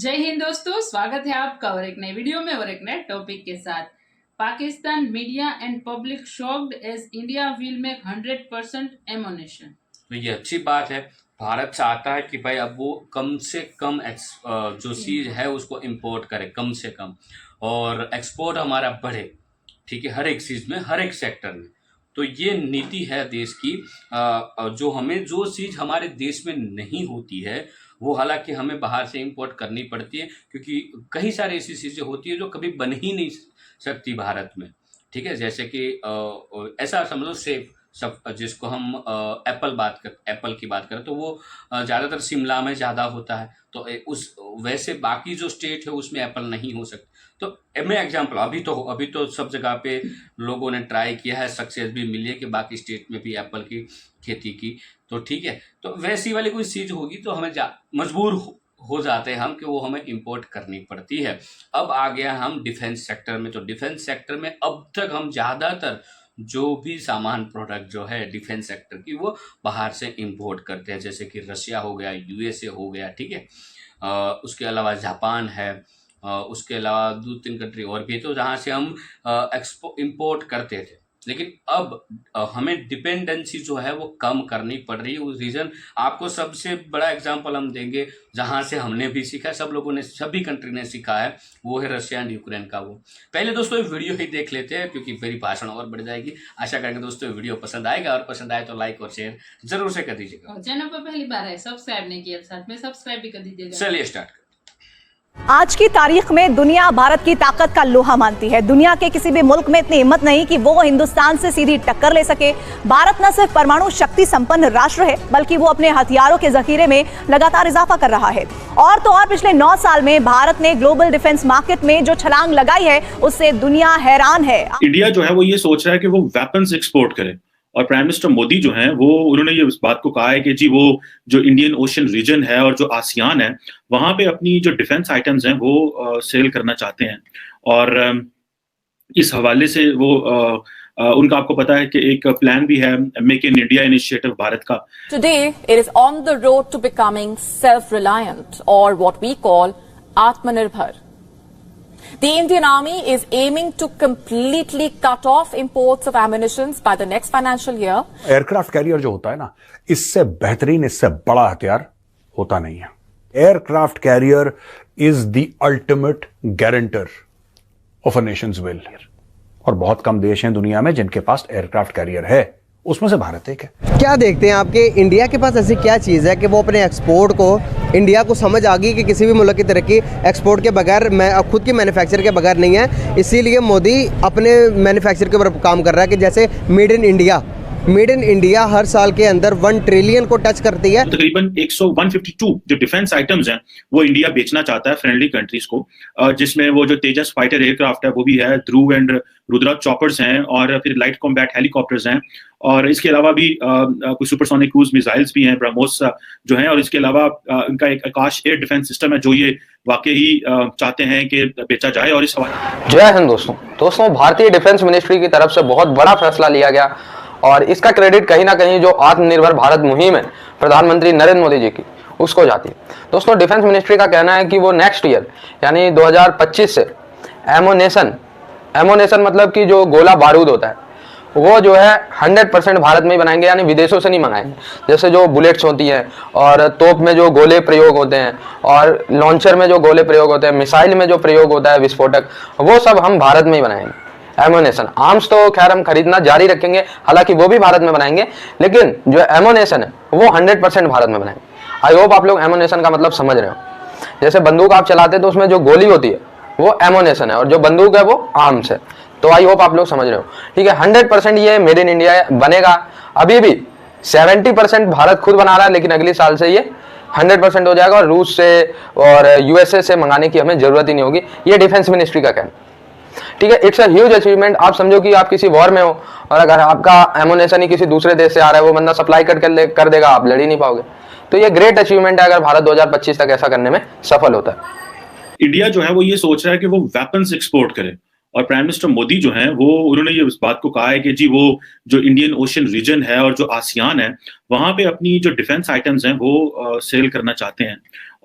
जय हिंद दोस्तों, स्वागत है आपका और एक नए वीडियो में और एक नए टॉपिक के साथ। Pakistan media and public shocked as India will make 100% ammunition. तो ये अच्छी बात है। भारत चाहता है कि भाई अब वो कम से कम जो चीज़ है उसको इंपोर्ट करे कम से कम, और एक्सपोर्ट हमारा बढ़े। ठीक है, हर एक चीज़ में, हर एक सेक्टर में। तो ये नीति है देश की। जो चीज़ हमारे देश में नहीं होती है वो हालांकि हमें बाहर से इंपोर्ट करनी पड़ती है, क्योंकि कई सारी ऐसी चीज़ें होती है जो कभी बन ही नहीं सकती भारत में। ठीक है, जैसे कि ऐसा समझो सेब, सब जिसको हम एप्पल की बात करें तो वो ज़्यादातर शिमला में ज़्यादा होता है। तो उस वैसे बाकी जो स्टेट है उसमें एप्पल नहीं हो सकता। तो मैं एग्जांपल, अभी तो सब जगह पे लोगों ने ट्राई किया है, सक्सेस भी मिली है कि बाकी स्टेट में भी एप्पल की खेती की। तो ठीक है, तो वैसी वाली कोई चीज़ होगी तो हमें मजबूर हो जाते हैं हम कि वो हमें इंपोर्ट करनी पड़ती है। अब आ गया हम डिफेंस सेक्टर में। तो डिफेंस सेक्टर में अब तक हम ज़्यादातर जो भी सामान प्रोडक्ट जो है डिफेंस सेक्टर की वो बाहर से इंपोर्ट करते हैं, जैसे कि रशिया हो गया, यूएसए हो गया। ठीक है, उसके अलावा जापान है, उसके अलावा 2-3 कंट्री और भी तो जहाँ से हम इंपोर्ट करते थे। लेकिन अब हमें डिपेंडेंसी जो है वो कम करनी पड़ रही है। उस रीज़न आपको सबसे बड़ा एग्जांपल हम देंगे जहाँ से हमने भी सीखा, सब लोगों ने, सभी कंट्री ने सीखा है, वो है रशिया एंड यूक्रेन का। वो पहले दोस्तों ये वीडियो ही देख लेते हैं क्योंकि मेरी भाषण और बढ़ जाएगी। आशा करेंगे दोस्तों ये वीडियो पसंद आएगा, और पसंद आए तो लाइक और शेयर जरूर से कर दीजिएगा। चैनल पर पहली बार है, सब्सक्राइब नहीं किया, साथ में सब्सक्राइब भी कर दीजिएगा। चलिए स्टार्ट। आज की तारीख में दुनिया भारत की ताकत का लोहा मानती है। दुनिया के किसी भी मुल्क में इतनी हिम्मत नहीं कि वो हिंदुस्तान से सीधी टक्कर ले सके। भारत न सिर्फ परमाणु शक्ति संपन्न राष्ट्र है, बल्कि वो अपने हथियारों के जखीरे में लगातार इजाफा कर रहा है। और तो और पिछले 9 साल में भारत ने ग्लोबल डिफेंस मार्केट में जो छलांग लगाई है उससे दुनिया हैरान है। इंडिया जो है वो ये सोच रहा है कि वो वेपन्स एक्सपोर्ट करे, और प्राइम मिनिस्टर मोदी जो हैं वो उन्होंने ये इस बात को कहा है कि जी वो जो इंडियन ओशन रीजन है और जो आसियान है वहां पे अपनी जो डिफेंस आइटम्स हैं वो सेल करना चाहते हैं। और इस हवाले से वो उनका, आपको पता है कि एक प्लान भी है, make in India initiative Bharat का। Today it is on the road to becoming self-reliant, or what we call Atmanirbhar. The Indian Army is aiming to completely cut off imports of ammunition by the next financial year. Aircraft carrier जो होता है ना, इससे बेहतरीन, इससे बड़ा हथियार होता नहीं है। Aircraft carrier is the ultimate guarantor of a Nations will. और बहुत कम देश हैं दुनिया में जिनके पास एयरक्राफ्ट कैरियर है, उसमें से भारत एक है। क्या देखते हैं आपके इंडिया के पास ऐसी क्या चीज़ है कि वो अपने एक्सपोर्ट को, इंडिया को समझ आ गई कि किसी भी मुल्क की तरक्की एक्सपोर्ट के बगैर, खुद की मैन्युफैक्चर के बगैर नहीं है। इसीलिए मोदी अपने मैन्युफैक्चर के ऊपर काम कर रहा है कि जैसे मेड इन इंडिया हर साल के अंदर 1 ट्रिलियन को टच करती है। तकरीबन 152 जो डिफेंस आइटम्स हैं वो इंडिया बेचना चाहता है फ्रेंडली कंट्रीज को, जिसमें वो जो तेजस फाइटर एयरक्राफ्ट है वो भी है, ध्रुव एंड रुद्रा चॉपर्स हैं, और फिर लाइट कॉम्बैट हेलीकॉप्टर्स हैं, और इसके अलावा भी कुछ सुपरसोनिक क्रूज मिसाइल्स भी हैं, ब्रह्मोस जो हैं, और इसके अलावा इनका एक आकाश एयर डिफेंस सिस्टम है जो ये वाकई चाहते हैं कि बेचा जाए। और इस हवाले जय हिंद दोस्तों, भारतीय डिफेंस मिनिस्ट्री की तरफ से बहुत बड़ा फैसला लिया गया, और इसका क्रेडिट कहीं ना कहीं जो आत्मनिर्भर भारत मुहिम है प्रधानमंत्री नरेंद्र मोदी जी की, उसको जाती है। दोस्तों, डिफेंस मिनिस्ट्री का कहना है कि वो नेक्स्ट ईयर यानी 2025 से एमोनेशन मतलब कि जो गोला बारूद होता है वो जो है 100% भारत में ही बनाएंगे, यानी विदेशों से नहीं मंगाएंगे। जैसे जो बुलेट्स होती हैं, और तोप में जो गोले प्रयोग होते हैं, और लॉन्चर में जो गोले प्रयोग होते हैं, मिसाइल में जो प्रयोग होता है विस्फोटक, वो सब हम भारत में ही बनाएंगे। एमोनेशन, आर्म्स तो खैर हम खरीदना जारी रखेंगे, हालांकि वो भी भारत में बनाएंगे, लेकिन जो एमोनेशन है वो 100% भारत में बनाएंगे। आई होप आप लोग एमोनेशन का मतलब समझ रहे हो। जैसे बंदूक आप चलाते तो उसमें जो गोली होती है वो एमोनेशन है, और जो बंदूक है वो आर्म्स है। तो आई होप आप लोग समझ रहे हो, ठीक है। 100% ये मेड इन इंडिया बनेगा। अभी भी 70% भारत खुद बना रहा है, लेकिन अगले साल से ये 100% हो जाएगा, और रूस से और यूएसए से मंगाने की हमें जरूरत ही नहीं होगी। ये डिफेंस मिनिस्ट्री का कहना, ठीक है। It's a huge achievement. आप समझो कि आप किसी वॉर में हो, और अगर आपका एमोनेशन ही किसी दूसरे देश से आ रहा है, वो बंदा सप्लाई कर देगा, आप लड़ ही नहीं पाओगे। तो ये ग्रेट अचीवमेंट है अगर भारत 2025 तक ऐसा करने में सफल होता है। इंडिया जो है वो ये सोच रहा है कि वो वेपन्स एक्सपोर्ट करे, और प्राइम मिनिस्टर मोदी जो हैं वो उन्होंने ये इस बात को कहा है कि जी वो जो इंडियन ओशन रीजन है और जो आसियान है वहां पे अपनी जो डिफेंस आइटम्स हैं वो सेल करना चाहते हैं।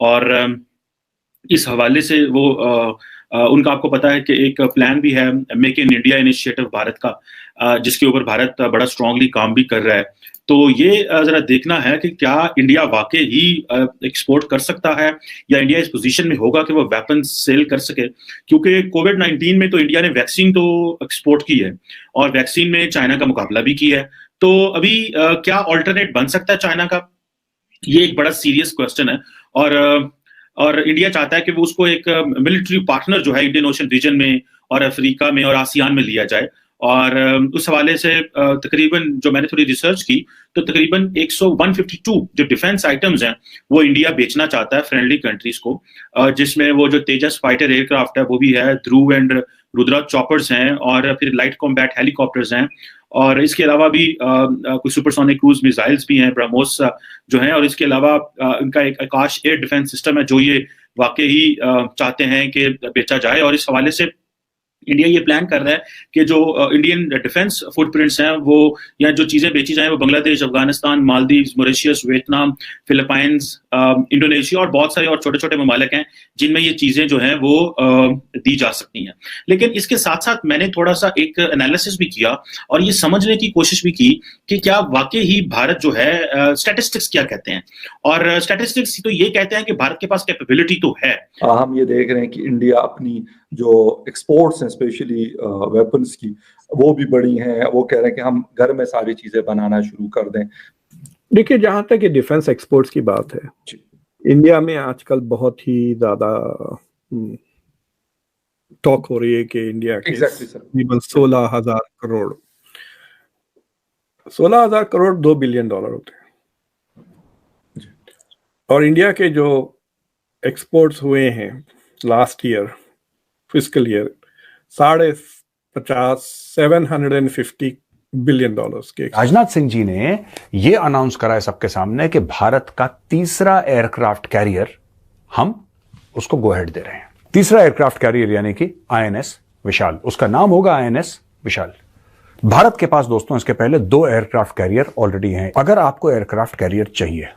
और इस हवाले से वो उनका आपको पता है कि एक प्लान भी है, make in India initiative Bharat का, जिसके ऊपर भारत बड़ा स्ट्रांगली काम भी कर रहा है। तो ये जरा देखना है कि क्या इंडिया वाकई ही एक्सपोर्ट कर सकता है, या इंडिया इस पोजीशन में होगा कि वो वेपन सेल कर सके। क्योंकि कोविड-19 में तो इंडिया ने वैक्सीन तो एक्सपोर्ट की है, और वैक्सीन में चाइना का मुकाबला भी किया है। तो अभी क्या ऑल्टरनेट बन सकता है चाइना का, ये एक बड़ा सीरियस क्वेश्चन है। और इंडिया चाहता है कि वो उसको एक मिलिट्री पार्टनर जो है इंडियन ओशन रीजन में और अफ्रीका में और आसियान में लिया जाए। और उस हवाले से तकरीबन जो मैंने थोड़ी रिसर्च की, तो तकरीबन 152 जो डिफेंस आइटम्स हैं वो इंडिया बेचना चाहता है फ्रेंडली कंट्रीज को, जिसमें वो जो तेजस फाइटर एयरक्राफ्ट है वो भी है, ध्रुव एंड रुद्रा चॉपर्स हैं, और फिर लाइट कॉम्बैट हेलीकॉप्टर्स हैं, और इसके अलावा भी कुछ सुपरसोनिक क्रूज मिसाइल्स भी हैं, ब्रह्मोस जो हैं, और इसके अलावा इनका एक आकाश एयर डिफेंस सिस्टम है जो ये वाकई ही चाहते हैं कि बेचा जाए। और इस हवाले से इंडिया ये प्लान कर रहा है कि जो इंडियन डिफेंस फुटप्रिंट्स हैं वो, या जो चीजें बेची जाएं वो Bangladesh, Afghanistan, Maldives, Mauritius, Vietnam, Philippines, Indonesia और बहुत सारे और छोटे छोटे ममालिक हैं जिनमें ये चीजें जो हैं वो दी जा सकती हैं। लेकिन इसके साथ साथ मैंने थोड़ा सा एक एनालिसिस भी किया और ये समझने की कोशिश भी की कि क्या वाकई ही भारत जो है, स्टैटिस्टिक्स क्या कहते हैं, और स्टैटिस्टिक्स तो ये कहते हैं कि भारत के पास कैपेबिलिटी तो है। हम ये देख रहे हैं कि इंडिया अपनी जो एक्सपोर्ट्स हैं स्पेशली वेपन्स की, वो भी बड़ी हैं। वो कह रहे हैं कि हम घर में सारी चीजें बनाना शुरू कर दें। देखिए, जहां तक ये डिफेंस एक्सपोर्ट्स की बात है, इंडिया में आजकल बहुत ही ज्यादा टॉक हो रही है कि इंडिया के तकरीबन 16,000 करोड़ 2 बिलियन डॉलर होते हैं। और इंडिया के जो एक्सपोर्ट्स हुए हैं last year fiscal year 750 billion dollars के। राजनाथ सिंह जी ने यह अनाउंस करा है सबके सामने कि भारत का तीसरा एयरक्राफ्ट कैरियर हम उसको गो अहेड दे रहे हैं। तीसरा एयरक्राफ्ट कैरियर यानी कि INS विशाल, उसका नाम होगा INS विशाल। भारत के पास दोस्तों इसके पहले 2 एयरक्राफ्ट कैरियर ऑलरेडी हैं। अगर आपको एयरक्राफ्ट कैरियर चाहिए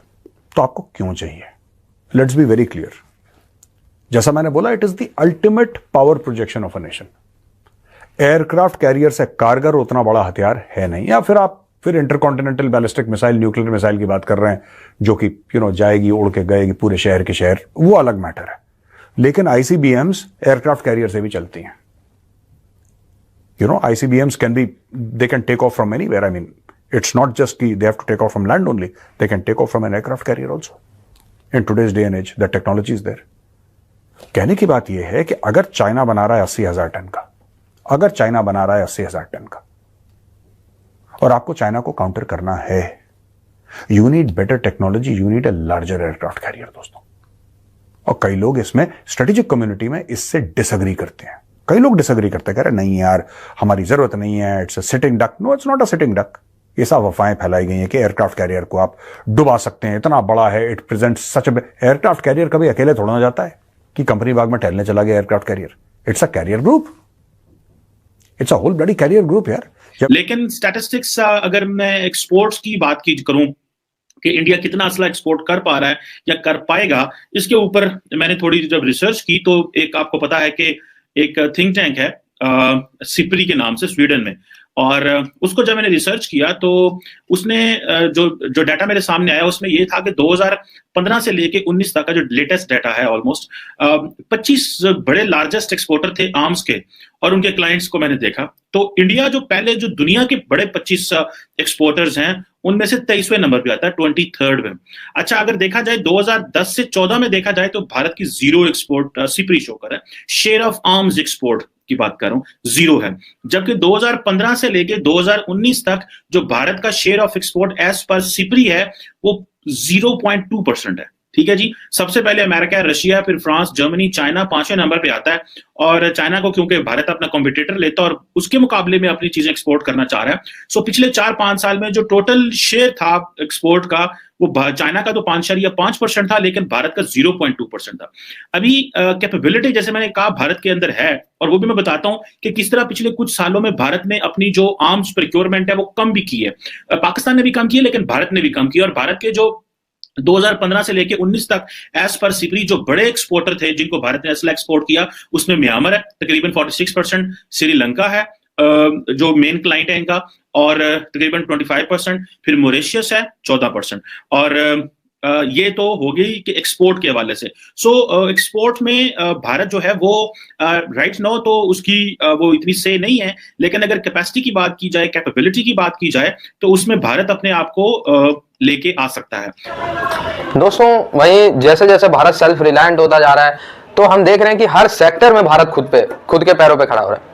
तो आपको क्यों चाहिए? Let's be very clear. जैसा मैंने बोला, it is the ultimate power projection of a nation. Aircraft carrier से कारगर उतना बड़ा हथियार है नहीं। या फिर intercontinental ballistic missile, nuclear missile की बात कर रहे हैं जो कि जाएगी, उड़ के गएगी पूरे शहर के शहर, वो अलग मैटर है। लेकिन ICBMs एयरक्राफ्ट कैरियर से भी चलती हैं। ICBMs they can take off from anywhere. I mean, it's not just they have to take off from land only. They can take off from an aircraft carrier also. In today's day and age, that technology is there. कहने की बात यह है कि अगर China बना रहा है 80,000 टन का, और आपको चाइना को काउंटर करना है, you need better technology, you need a larger aircraft carrier दोस्तों। और कई लोग इसमें स्ट्रेटेजिक कम्युनिटी में इससे डिसएग्री करते हैं। कई लोग डिसएग्री करते हैं, कह रहे नहीं यार हमारी जरूरत नहीं है, it's a sitting duck. No, it's not a sitting duck. ये सब अफवाहें फैलाई गई हैं कि एयरक्राफ्ट कैरियर को आप डुबा सकते हैं, इतना बड़ा है, it presents such a. Aircraft carrier कभी अकेले थोड़ा ना जाता है कि कंपनी बाग में टहलने चला गया aircraft carrier. It's a carrier group, it's a whole bloody carrier group यार। लेकिन स्टैटिस्टिक्स अगर मैं एक्सपोर्ट्स की बात करूं कि इंडिया कितना असला एक्सपोर्ट कर पा रहा है या कर पाएगा, इसके ऊपर मैंने थोड़ी जब रिसर्च की तो एक आपको पता है कि एक थिंक टैंक है सिप्री के नाम से स्वीडन में, और उसको जब मैंने रिसर्च किया तो उसने जो डाटा मेरे सामने आया उसमें ये था कि 2015 से लेके 19 तक का जो लेटेस्ट डाटा है, ऑलमोस्ट 25 बड़े लार्जेस्ट एक्सपोर्टर थे आर्म्स के, और उनके क्लाइंट्स को मैंने देखा तो इंडिया जो पहले जो दुनिया के बड़े 25 एक्सपोर्टर्स हैं उनमें से 23वें नंबर पे आता है, 23rd में। अच्छा, अगर देखा जाए 2010 से 14 में देखा जाए तो भारत की 0 एक्सपोर्ट सिप्री शो कर है। शेयर ऑफ आर्म्स एक्सपोर्ट की बात कर रहा हूं, 0 है। जबकि 2015 से लेके 2019 तक जो भारत का share of export as per SIPRI है वो 0.2% है। ठीक है जी, सबसे पहले अमेरिका, रशिया, फिर फ्रांस, जर्मनी, चाइना 5वें नंबर पे आता है। और चाइना को क्योंकि भारत अपना कॉम्पिटिटर लेता है और उसके मुकाबले में अपनी चीजें एक्सपोर्ट करना चाह रहा है, सो पिछले 4-5 साल में जो टोटल शेयर था एक्सपोर्ट का वो चाइना का तो 5.5% था, लेकिन भारत का 0.2% था। अभी कैपेबिलिटी जैसे मैंने कहा भारत के अंदर है, और वो भी मैं बताता हूं कि किस तरह पिछले कुछ सालों में भारत ने अपनी जो आर्म्स प्रोक्योरमेंट है वो कम भी की है। पाकिस्तान ने भी कम की है, लेकिन भारत ने भी कम की है। और भारत के जो 2015 से लेके 19 तक एज पर सिपरी जो बड़े एक्सपोर्टर थे जिनको भारत ने असला एक्सपोर्ट किया, उसमें म्यांमार है तकरीबन 46%, श्रीलंका है जो मेन क्लाइंट है इनका, और तकरीबन 25%, फिर मॉरिशस है 14%, और ये तो हो गई कि एक्सपोर्ट के हवाले से। सो एक्सपोर्ट में भारत जो है वो राइट नाउ तो उसकी वो इतनी से नहीं है, लेकिन अगर कैपेसिटी की बात की जाए, कैपेबिलिटी की बात की जाए, तो उसमें भारत अपने आप को लेके आ सकता है। दोस्तों, वही जैसे जैसे भारत सेल्फ रिलायंट होता जा रहा है, तो हम देख रहे हैं कि हर सेक्टर में भारत खुद के पैरों पे खड़ा हो रहा है।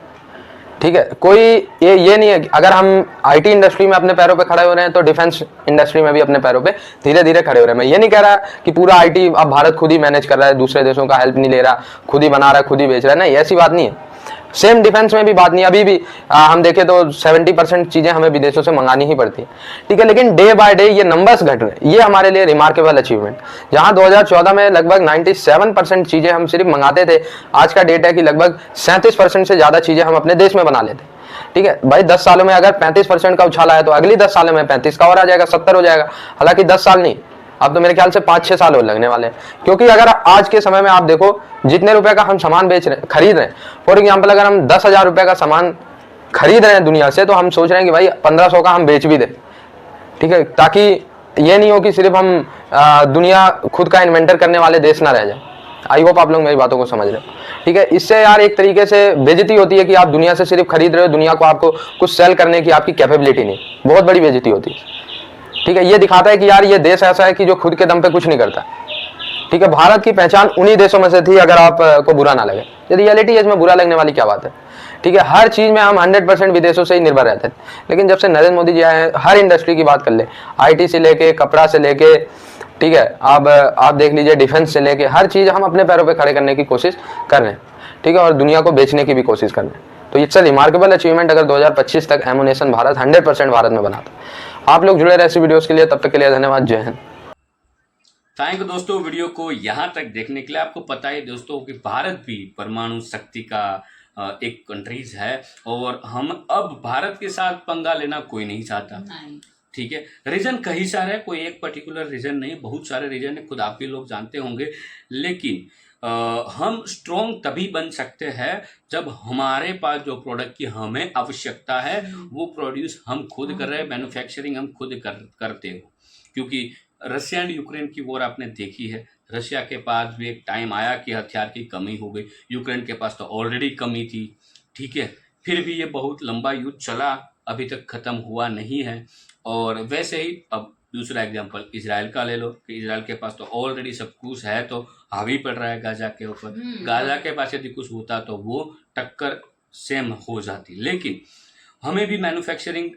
ठीक है, कोई ये नहीं है कि अगर हम आईटी इंडस्ट्री में अपने पैरों पे खड़े हो रहे हैं तो डिफेंस इंडस्ट्री में भी अपने पैरों पे धीरे धीरे खड़े हो रहे हैं। मैं ये नहीं कह रहा कि पूरा आईटी अब भारत खुद ही मैनेज कर रहा है, दूसरे देशों का हेल्प नहीं ले रहा, खुद ही बना रहा है, खुद ही बेच रहा है, नहीं, ऐसी बात नहीं है। सेम डिफेंस में भी बात नहीं, अभी भी हम देखें तो 70% चीजें हमें विदेशों से मंगानी ही पड़ती है। ठीक है, लेकिन डे बाय डे ये नंबर्स घट रहे हैं, ये हमारे लिए रिमार्केबल अचीवमेंट। जहां 2014 में लगभग 97% चीजें हम सिर्फ मंगाते थे, आज का डेट है कि लगभग 37% से ज्यादा चीजें हम अपने देश में बना लेते हैं। ठीक है भाई, 10 सालों में अगर 35% का उछाल आया तो अगली 10 सालों में 35 का और आ जाएगा, 70 हो जाएगा। हालांकि 10 साल नहीं, अब तो मेरे ख्याल से 5-6 साल और लगने वाले हैं। क्योंकि अगर आज के समय में आप देखो, जितने रुपए का हम सामान खरीद रहे हैं, फॉर एग्जाम्पल अगर हम 10,000 रुपए का सामान खरीद रहे हैं दुनिया से, तो हम सोच रहे हैं कि भाई 1500 का हम बेच भी दें। ठीक है, ताकि ये नहीं हो कि सिर्फ हम दुनिया खुद का इन्वेंटर करने वाले देश ना रह जाए। आई होप आप लोग मेरी बातों को समझ रहे हो। ठीक है, इससे यार एक तरीके से बेइज्जती होती है कि आप दुनिया से सिर्फ खरीद रहे हो, दुनिया को आपको कुछ सेल करने की आपकी कैपेबिलिटी नहीं, बहुत बड़ी बेइज्जती होती है। ठीक है, ये दिखाता है कि यार ये देश ऐसा है कि जो खुद के दम पे कुछ नहीं करता। ठीक है, भारत की पहचान उन्हीं देशों में से थी, अगर आप को बुरा ना लगे। ये रियलिटी है, इसमें बुरा लगने वाली क्या बात है। ठीक है, हर चीज में हम 100% विदेशों से ही निर्भर रहते थे, लेकिन जब से नरेंद्र मोदी जी आए हैं, हर इंडस्ट्री की बात कर ले, आईटी से लेके कपड़ा से लेके, ठीक है, अब आप देख लीजिए डिफेंस से लेके हर चीज हम अपने पैरों पे खड़े करने की कोशिश कर रहे हैं। ठीक है, और दुनिया को बेचने की भी कोशिश कर रहे हैं। तो इट्स अ रिमार्केबल अचीवमेंट अगर 2025 तक एमुनेशन भारत 100% भारत में बनाता। आप लोग जुड़े रहे ऐसी वीडियोस के लिए, तब तक के लिए धन्यवाद, जय हिंद। थैंक यू दोस्तों, वीडियो को यहाँ तक देखने के लिए। आपको पता है दोस्तों कि भारत भी परमाणु शक्ति का एक कंट्रीज है, और हम अब भारत के साथ पंगा लेना कोई नहीं चाहता। ठीक है, रीजन कई सारे हैं, कोई एक पर्टिकुलर रीजन नहीं, बहुत सारे रीजन है, खुद आप भी लोग जानते होंगे। लेकिन हम स्ट्रॉन्ग तभी बन सकते हैं जब हमारे पास जो प्रोडक्ट की हमें आवश्यकता है वो प्रोड्यूस हम खुद कर रहे हैं, मैन्युफैक्चरिंग हम खुद करते हो। क्योंकि रशिया एंड यूक्रेन की वॉर आपने देखी है, रशिया के पास भी एक टाइम आया कि हथियार की कमी हो गई, यूक्रेन के पास तो ऑलरेडी कमी थी। ठीक है, फिर भी ये बहुत लंबा युद्ध चला, अभी तक खत्म हुआ नहीं है। और वैसे ही अब दूसरा एग्जांपल इजराइल का ले लो कि इजराइल के पास तो ऑलरेडी सब कुछ है, तो हावी पड़ रहा है गाजा के ऊपर। गाजा के पास यदि कुछ होता तो वो टक्कर सेम हो जाती। लेकिन हमें भी मैन्युफैक्चरिंग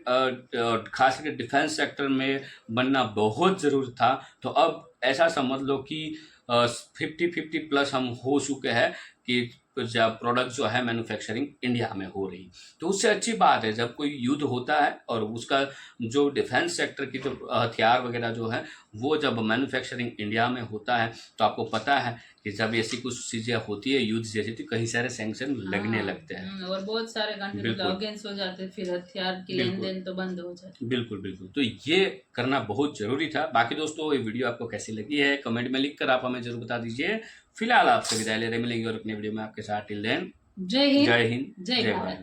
खास करके डिफेंस सेक्टर में बनना बहुत ज़रूरी था। तो अब ऐसा समझ लो कि 50-50 प्लस हम हो चुके हैं कि जब प्रोडक्ट जो है मैन्युफैक्चरिंग इंडिया में हो रही, तो उससे अच्छी बात है। जब कोई युद्ध होता है और उसका जो डिफेंस सेक्टर की जो हथियार वगैरह जो है वो जब मैन्युफैक्चरिंग इंडिया में होता है, तो आपको पता है कि जब ऐसी कुछ चीज़ें होती है युद्ध जैसी, तो कई सारे सैंक्शन लगने लगते हैं और बहुत सारे कंट्री अगेंस्ट हो जाते हैं, फिर हथियार की लेन देन तो बंद हो जाती है। बिल्कुल बिल्कुल, तो ये करना बहुत जरूरी था। बाकी दोस्तों, ये वीडियो आपको कैसी लगी है कमेंट में लिखकर आप हमें जरूर बता दीजिए। फिलहाल आपसे विदाई ले रहे, मिलेंगे और अपने वीडियो में आपके साथ। टिल देन, जय हिंद, जय भारत।